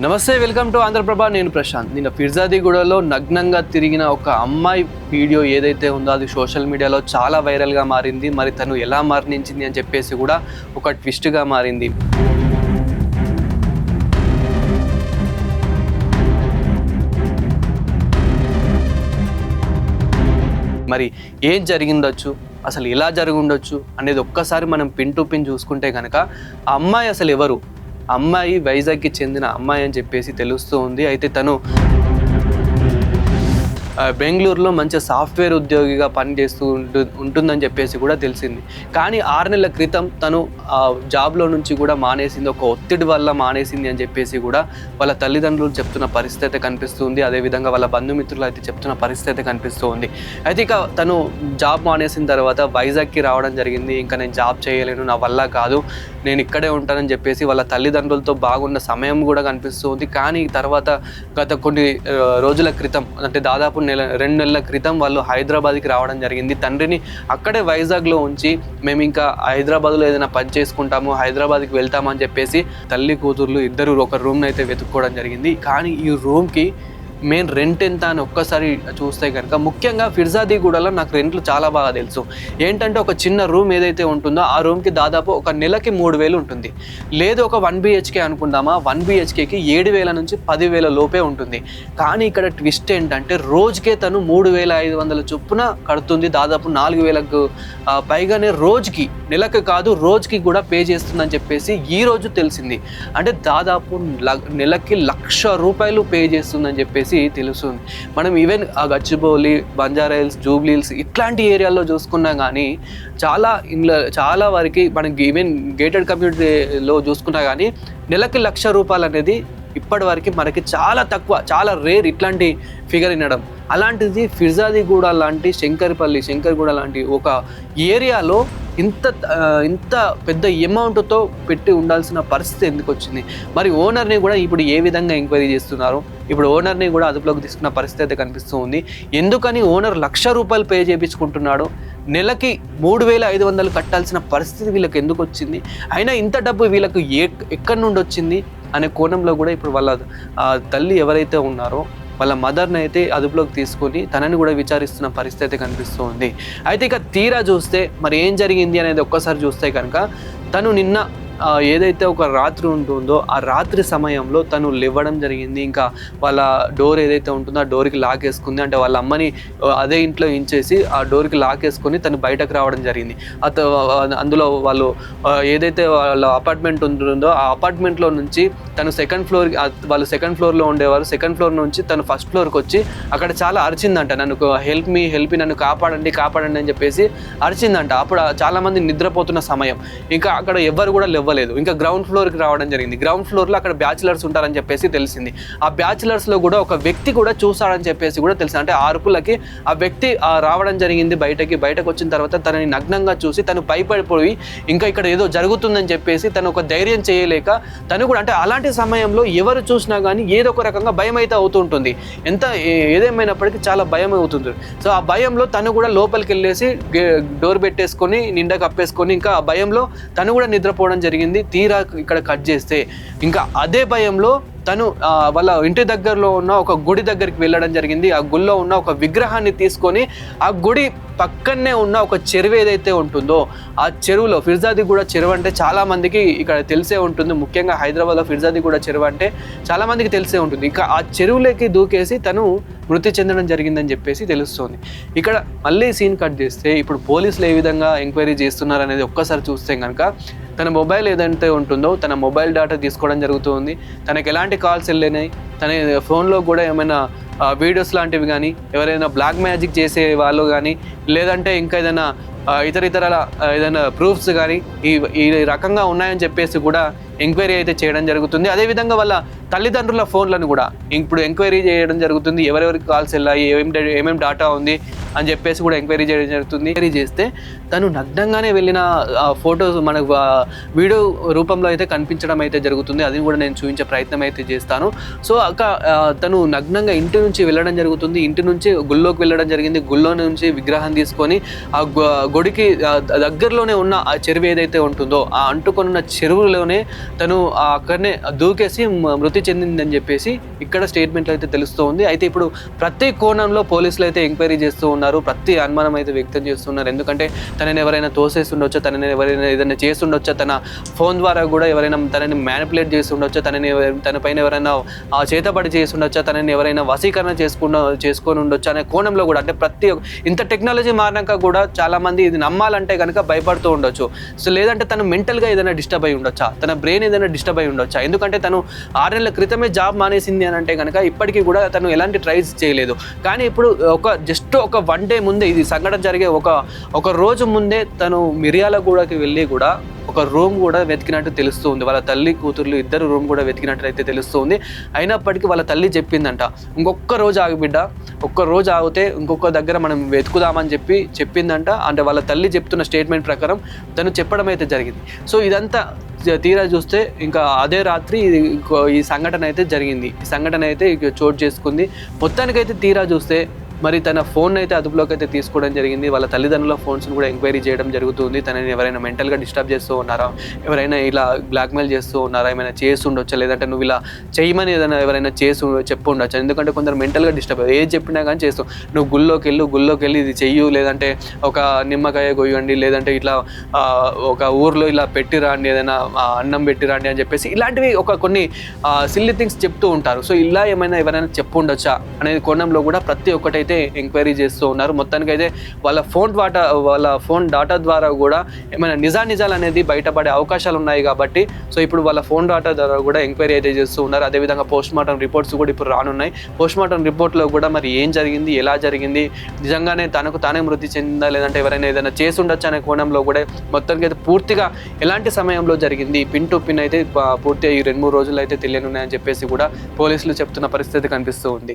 నమస్తే, welcome to Andhraprabha. నేను ప్రశాంత్. నిన్న ఫిర్జాదిగూడలో నగ్నంగా తిరిగిన ఒక అమ్మాయి వీడియో ఏదైతే ఉందో అది సోషల్ మీడియాలో చాలా వైరల్గా మారింది. మరి తను ఎలా మరణించింది అని చెప్పేసి కూడా ఒక ట్విస్ట్గా మారింది. మరి ఏం జరిగిందొచ్చు, అసలు ఎలా జరిగి ఉండొచ్చు అనేది ఒక్కసారి మనం పిన్ టు పిన్ చూసుకుంటే కనుక ఆ అమ్మాయి అసలు ఎవరు, అమ్మాయి వైజాగ్కి చెందిన అమ్మాయి అని చెప్పేసి తెలుస్తూ ఉంది. అయితే తను బెంగళూరులో మంచి సాఫ్ట్వేర్ ఉద్యోగిగా పనిచేస్తూ ఉంటుందని చెప్పేసి కూడా తెలిసింది. కానీ 6 నెలల క్రితం తను జాబ్లో నుంచి కూడా మానేసింది, ఒక ఒత్తిడి వల్ల మానేసింది అని చెప్పేసి కూడా వాళ్ళ తల్లిదండ్రులు చెప్తున్న పరిస్థితి కనిపిస్తుంది. అదేవిధంగా వాళ్ళ బంధుమిత్రులు అయితే చెప్తున్న పరిస్థితి కనిపిస్తూ ఉంది. అయితే ఇక తను జాబ్ మానేసిన తర్వాత వైజాగ్కి రావడం జరిగింది. ఇంకా నేను జాబ్ చేయలేను, నా వల్ల కాదు, నేను ఇక్కడే ఉంటానని చెప్పేసి వాళ్ళ తల్లిదండ్రులతో బాగున్న సమయం కూడా కనిపిస్తూ ఉంది. కానీ తర్వాత గత కొన్ని రోజుల క్రితం, అంటే దాదాపు 2 నెలల క్రితం వాళ్ళు హైదరాబాద్కి రావడం జరిగింది. తండ్రిని అక్కడే వైజాగ్లో ఉంచి మేము ఇంకా హైదరాబాద్లో ఏదైనా పని చేసుకుంటాము, హైదరాబాద్కి వెళ్తామని చెప్పేసి తల్లి కూతుర్లు ఇద్దరు ఒక రూమ్ని అయితే వెతుక్కోవడం జరిగింది. కానీ ఈ రూమ్కి మెయిన్ రెంట్ ఎంత అని ఒక్కసారి చూస్తే కనుక, ముఖ్యంగా ఫిర్జాదిగూడలో నాకు రెంట్లు చాలా బాగా తెలుసు. ఏంటంటే ఒక చిన్న రూమ్ ఏదైతే ఉంటుందో ఆ రూమ్కి దాదాపు ఒక నెలకి 3,000 ఉంటుంది. లేదు ఒక 1 BHK అనుకుందామా, 1 BHKకి 7,000 నుంచి 10,000 లోపే ఉంటుంది. కానీ ఇక్కడ ట్విస్ట్ ఏంటంటే రోజుకే తను 3,500 చొప్పున కడుతుంది. దాదాపు 4,000కు పైగానే రోజుకి, నెలకు కాదు రోజుకి కూడా పే చేస్తుందని చెప్పేసి ఈ రోజు తెలిసింది. అంటే దాదాపు నెలకి 1,00,000 రూపాయలు పే చేస్తుందని చెప్పేసి తెలుస్తుంది. మనం ఈవెన్ ఆ గచ్చిబౌలి, బంజారాహిల్స్, జూబ్లీహిల్స్ ఇట్లాంటి ఏరియాల్లో చూసుకున్నా కానీ చాలా వరకు మనకి ఈవెన్ గేటెడ్ కమ్యూనిటీలో చూసుకున్నా కానీ నెలకి 1,00,000 రూపాయలు అనేది ఇప్పటి వరకు మనకి చాలా తక్కువ, చాలా రేర్ ఇట్లాంటి ఫిగర్ వినడం. అలాంటిది ఫిర్జాదిగూడ లాంటి శంకర్గూడ లాంటి ఒక ఏరియాలో ఇంత పెద్ద అమౌంట్తో పెట్టి ఉండాల్సిన పరిస్థితి ఎందుకు వచ్చింది? మరి ఓనర్ని కూడా ఇప్పుడు ఏ విధంగా ఎంక్వైరీ చేస్తున్నారు? ఇప్పుడు ఓనర్ని కూడా అదుపులోకి తీసుకున్న పరిస్థితి అయితే కనిపిస్తూ ఉంది. ఎందుకని ఓనర్ 1,00,000 రూపాయలు పే చేయించుకుంటున్నాడు? నెలకి 3,500 కట్టాల్సిన పరిస్థితి వీళ్ళకి ఎందుకు వచ్చింది? అయినా ఇంత డబ్బు వీళ్ళకు ఎక్కడి నుండి వచ్చింది అనే కోణంలో కూడా ఇప్పుడు వాళ్ళ తల్లి ఎవరైతే ఉన్నారో వాళ్ళ మదర్ని అయితే అదుపులోకి తీసుకొని తనని కూడా విచారిస్తున్న పరిస్థితి కనిపిస్తూ ఉంది. అయితే ఇక తీరా చూస్తే మరి ఏం జరిగింది అనేది ఒక్కసారి చూస్తే కనుక, తను నిన్న ఏదైతే ఒక రాత్రి ఉంటుందో ఆ రాత్రి సమయంలో తను లేవడం జరిగింది. ఇంకా వాళ్ళ డోర్ ఏదైతే ఉంటుందో ఆ డోర్కి లాక్ వేసుకుంది. అంటే వాళ్ళ అమ్మని అదే ఇంట్లో ఇంచేసి ఆ డోర్కి లాక్ వేసుకొని తను బయటకు రావడం జరిగింది. అందులో వాళ్ళు ఏదైతే వాళ్ళ అపార్ట్మెంట్ ఉంటుందో ఆ అపార్ట్మెంట్లో నుంచి తను వాళ్ళు సెకండ్ ఫ్లోర్లో ఉండేవారు. సెకండ్ ఫ్లోర్ నుంచి తను ఫస్ట్ ఫ్లోర్కి వచ్చి అక్కడ చాలా అరిచిందంట, నన్ను హెల్ప్ మీ నన్ను కాపాడండి అని చెప్పేసి అరిచిందంట. అప్పుడు చాలామంది నిద్రపోతున్న సమయం, ఇంకా అక్కడ ఎవరు కూడా ఇవ్వలేదు. ఇంకా గ్రౌండ్ ఫ్లోర్కి రావడం జరిగింది. గ్రౌండ్ ఫ్లోర్లో అక్కడ బ్యాచిలర్స్ ఉంటారని చెప్పేసి తెలిసింది. ఆ బ్యాచిలర్స్లో కూడా ఒక వ్యక్తి కూడా చూస్తాడని చెప్పేసి కూడా తెలిసింది. అంటే 6 అరుపులకి ఆ వ్యక్తి రావడం జరిగింది. బయటకు వచ్చిన తర్వాత తనని నగ్నంగా చూసి తను భయపడిపోయి ఇంకా ఇక్కడ ఏదో జరుగుతుందని చెప్పేసి తను ఒక ధైర్యం చేయలేక తను కూడా, అంటే అలాంటి సమయంలో ఎవరు చూసినా కానీ ఏదో ఒక రకంగా భయం అయితే అవుతుంటుంది. ఏదేమైనప్పటికీ చాలా భయం అవుతుంది. సో ఆ భయంలో తను కూడా లోపలికి వెళ్ళేసి డోర్ పెట్టేసుకొని నిండా కప్పేసుకొని ఇంకా ఆ భయంలో తను కూడా నిద్రపోవడం జరిగింది. తీరా ఇక్కడ కట్ చేస్తే ఇంకా అదే భయంలో తను వాళ్ళ ఇంటి దగ్గరలో ఉన్న ఒక గుడి దగ్గరికి వెళ్ళడం జరిగింది. ఆ గుడిలో ఉన్న ఒక విగ్రహాన్ని తీసుకొని ఆ గుడి పక్కనే ఉన్న ఒక చెరువు ఏదైతే ఉంటుందో ఆ చెరువులో, ఫిర్జాదిగూడ చెరువు అంటే చాలామందికి ఇక్కడ తెలిసే ఉంటుంది. ముఖ్యంగా హైదరాబాద్లో ఫిర్జాదిగూడ చెరువు అంటే చాలామందికి తెలిసే ఉంటుంది. ఇక ఆ చెరువులోకి దూకేసి తను మృతి చెందడం జరిగిందని చెప్పేసి తెలుస్తుంది. ఇక్కడ మళ్ళీ సీన్ కట్ చేస్తే ఇప్పుడు పోలీసులు ఏ విధంగా ఎంక్వైరీ చేస్తున్నారు అనేది ఒక్కసారి చూస్తే కనుక, తన మొబైల్ ఏదైతే ఉంటుందో తన మొబైల్ డేటా తీసుకోవడం జరుగుతుంది. తనకి ఎలాంటి కాల్స్ వెళ్ళినాయి, తన ఫోన్లో కూడా ఏమైనా వీడియోస్ లాంటివి కానీ, ఎవరైనా బ్లాక్ మ్యాజిక్ చేసే వాళ్ళు కానీ, లేదంటే ఇంకా ఏదైనా ఇతర ఏదైనా ప్రూఫ్స్ కానీ ఈ రకంగా ఉన్నాయని చెప్పేసి కూడా ఎంక్వైరీ అయితే చేయడం జరుగుతుంది. అదేవిధంగా వాళ్ళ తల్లిదండ్రుల ఫోన్లను కూడా ఇప్పుడు ఎంక్వైరీ చేయడం జరుగుతుంది. ఎవరెవరికి కాల్స్ వెళ్ళాయి, ఏమేమి డాటా ఉంది అని చెప్పేసి కూడా ఎంక్వైరీ చేయడం జరుగుతుంది. ఎంక్వైరీ చేస్తే తను నగ్నంగానే వెళ్ళిన ఫొటోస్ మనకు వీడియో రూపంలో అయితే కనిపించడం అయితే జరుగుతుంది. అది కూడా నేను చూపించే ప్రయత్నం అయితే చేస్తాను. సో తను నగ్నంగా ఇంటి నుంచి వెళ్ళడం జరుగుతుంది. ఇంటి నుంచి గుళ్ళోకి వెళ్ళడం జరిగింది. గుళ్ళో నుంచి విగ్రహం తీసుకొని ఆ గుడికి దగ్గరలోనే ఉన్న ఆ చెరువు ఏదైతే ఉంటుందో ఆ అంటుకొనున్న చెరువులోనే తను అక్కడనే దూకేసి మృతి చెందిందని చెప్పేసి ఇక్కడ స్టేట్మెంట్లో అయితే తెలుస్తూ ఉంది. అయితే ఇప్పుడు ప్రతి కోణంలో పోలీసులు అయితే ఎంక్వైరీ చేస్తూ ఉన్నారు, ప్రతి అనుమానం అయితే వ్యక్తం చేస్తున్నారు. ఎందుకంటే తనని ఎవరైనా తోసేసి ఉండొచ్చా, తనని ఎవరైనా ఏదైనా చేసి ఉండొచ్చా, తన ఫోన్ ద్వారా కూడా ఎవరైనా తనని మ్యానిపులేట్ చేసి ఉండొచ్చా, తన పైన ఎవరైనా చేతబడి చేసి ఉండొచ్చా, తనని ఎవరైనా వశీకరణ చేసుకొని ఉండొచ్చా అనే కోణంలో కూడా, అంటే ప్రతి ఇంత టెక్నాలజీ మారినాక కూడా చాలా మంది ఇది నమ్మాలంటే కనుక భయపడుతూ ఉండొచ్చు. సో లేదంటే తను మెంటల్గా ఏదైనా డిస్టర్బ్ అయి ఉండొచ్చా, తన బ్రెయిన్ ఏదైనా డిస్టర్బ్ అయి ఉండొచ్చా, ఎందుకంటే తను 6 నెలల క్రితమే జాబ్ మానేసింది అని అంటే కనుక ఇప్పటికీ కూడా తను ఎలాంటి ట్రైల్స్ చేయలేదు. కానీ ఇప్పుడు జస్ట్ ఒక 1 డే ముందే, ఇది సంఘటన జరిగే ఒక రోజు ముందే తను మిర్యాలగూడకి వెళ్ళి కూడా ఒక రూమ్ కూడా వెతికినట్టు తెలుస్తూ ఉంది. వాళ్ళ తల్లి కూతుర్లు ఇద్దరు రూమ్ కూడా వెతికినట్టు అయితే తెలుస్తూ ఉంది. అయినప్పటికీ వాళ్ళ తల్లి చెప్పిందంట, ఇంకొక రోజు ఆగు బిడ్డ, ఒక్క రోజు ఆగితే ఇంకొక దగ్గర మనం వెతుకుదామని చెప్పిందంట. అంటే వాళ్ళ తల్లి చెప్తున్న స్టేట్మెంట్ ప్రకారం తను చెప్పడం అయితే జరిగింది. సో ఇదంతా తీరా చూస్తే ఇంకా అదే రాత్రి ఈ సంఘటన అయితే జరిగింది. ఈ సంఘటన అయితే చోటు చేసుకుంది. మొత్తానికైతే తీరా చూస్తే మరి తన ఫోన్ అయితే అదుపులోకి అయితే తీసుకోవడం జరిగింది. వాళ్ళ తల్లిదండ్రుల ఫోన్స్ని కూడా ఎంక్వైరీ చేయడం జరుగుతుంది. తనని ఎవరైనా మెంటల్గా డిస్టర్బ్ చేస్తూ ఉన్నారా, ఎవరైనా ఇలా బ్లాక్మెయిల్ చేస్తూ ఉన్నారా, ఏమైనా చేసి ఉండొచ్చా, లేదంటే నువ్వు ఇలా చేయమని ఏదైనా ఎవరైనా చెప్పు ఉండొచ్చా. ఎందుకంటే కొందరు మెంటల్గా డిస్టర్బ్ ఏది చెప్పినా కానీ చేస్తావు, నువ్వు గుళ్ళోకి వెళ్ళి ఇది చెయ్యు, లేదంటే ఒక నిమ్మకాయ కొయ్యండి, లేదంటే ఇట్లా ఒక ఊర్లో ఇలా పెట్టిరాండి, ఏదైనా అన్నం పెట్టిరాండి అని చెప్పేసి ఇలాంటివి కొన్ని సిల్లీ థింగ్స్ చెప్తూ ఉంటారు. సో ఇలా ఎవరైనా చెప్పు ఉండొచ్చా అనే కోణంలో కూడా ప్రతి ఒక్కటి అయితే ఎంక్వైరీ చేస్తూ ఉన్నారు. మొత్తానికైతే వాళ్ళ ఫోన్ డాటా ద్వారా కూడా ఏమైనా నిజాలు అనేది బయటపడే అవకాశాలు ఉన్నాయి కాబట్టి సో ఇప్పుడు వాళ్ళ ఫోన్ డాటా ద్వారా కూడా ఎంక్వైరీ అయితే చేస్తూ ఉన్నారు. అదేవిధంగా పోస్ట్మార్టం రిపోర్ట్స్ కూడా ఇప్పుడు రానున్నాయి. పోస్ట్మార్టం రిపోర్ట్లో కూడా మరి ఏం జరిగింది, ఎలా జరిగింది, నిజంగానే తనకు తానే మృతి చెందిందా, లేదంటే ఎవరైనా ఏదైనా చేసి ఉండొచ్చు అనే కోణంలో కూడా మొత్తానికి అయితే పూర్తిగా ఎలాంటి సమయంలో జరిగింది, పిన్ టు పిన్ అయితే పూర్తిగా ఈ 2-3 రోజులు అయితే తెలియనున్నాయని చెప్పేసి కూడా పోలీసులు చెప్తున్న పరిస్థితి కనిపిస్తూ ఉంది.